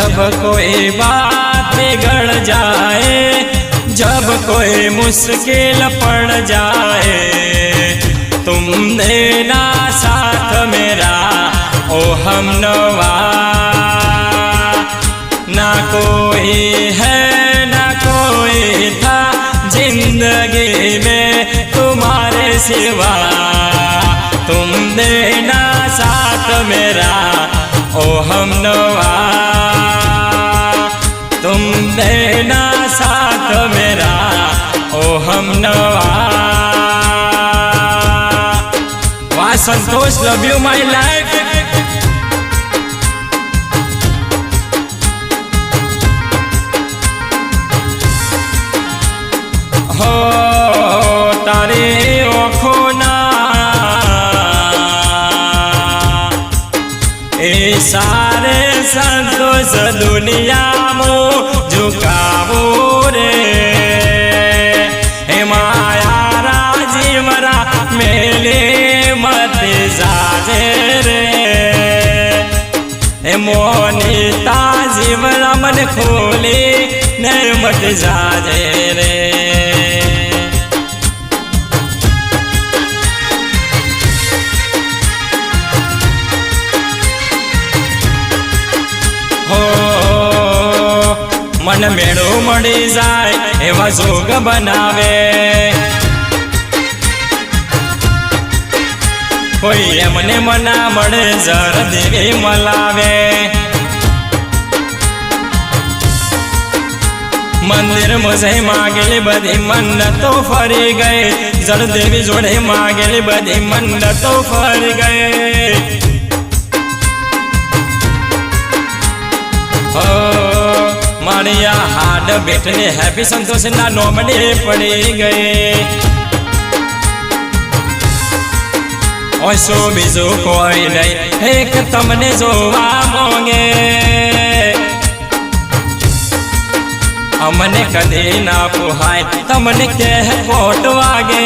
जब कोई बात बिगड़ जाए, जब कोई मुश्किल पड़ जाए, तुम देना साथ मेरा ओ हमनवा। ना कोई है ना कोई था जिंदगी में तुम्हारे सिवा, तुम देना साथ मेरा ओ हमनवा, तुम देना साथ मेरा ओ हमनवा। वाह संतोष, लव यू माई लाइफ। हो तारे ओखोना ए सारे संतोष दुनिया मो झुकावो रे। हे माया राजीवरा मेले मत जाजे रे। हे मोनिता जीवरा मन खोले न मत जाजे रे। मन मेड़ो मड़ी जाए एवा जोग बनावे, कोई एमने मना मड़े जर देवी मलावे। मंदिर मुझे मांगेली बधी मन्नतो फरी गए, जर देवी जोड़े मांगेली बधी मन्नतो फरी गए। मारिया हाड बैठने हैप्पी संतोष ना नोमने पड़ी गए। और सो बीजो कोई नहीं एक तमने जोवा मोंगे, हमने कदे ना पुहाय तमने कह कोट वागे।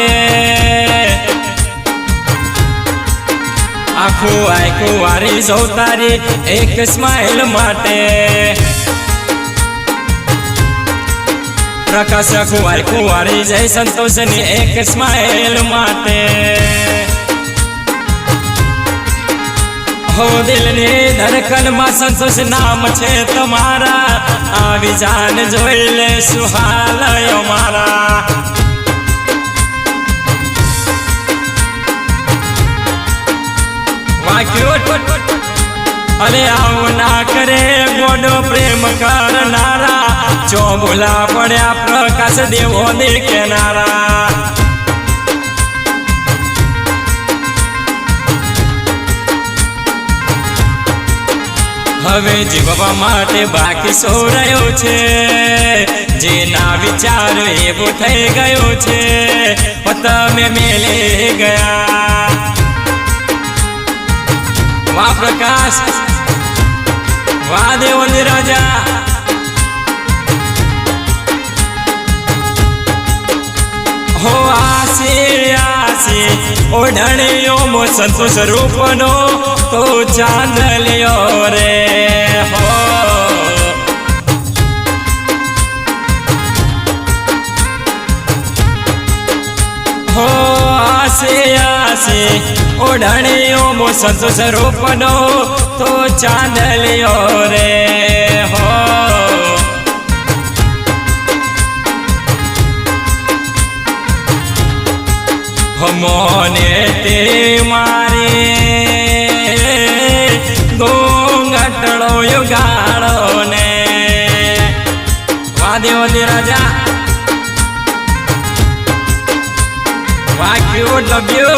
आखू आय कुवारी जो तारी एक स्माइल माटे, प्रकाश कुवार कुवारी जय संतोष ने एक स्माइल माटे। हो दिल ने धड़कन में संतोष नाम छे तुम्हारा, आवी जान जोइले सुहालय मारा। अरे आओ ना करे गोडो प्रेम करनारा, जो बोला पड़ा प्रकाश देवो देखे नारा। हवे जीववा माटे बाकी सो रह्यो छे, जेना विचार एवो थई गयो छे, તમે મેલે ગયા। વાહ પ્રકાશ, વાહ દેવની રાજા। हो आसे आसे ओढ़णियों मो संतोष रूपनो तो चांद लियो रे। हो आसे आसे ओढ़णियों मो संतोष रूपनो तो चांद लियो रे। मोने ते मारे गोंगटड़ो युगाड़ो ने। वाह देवनी राजा, वाह क्यूट लव यू।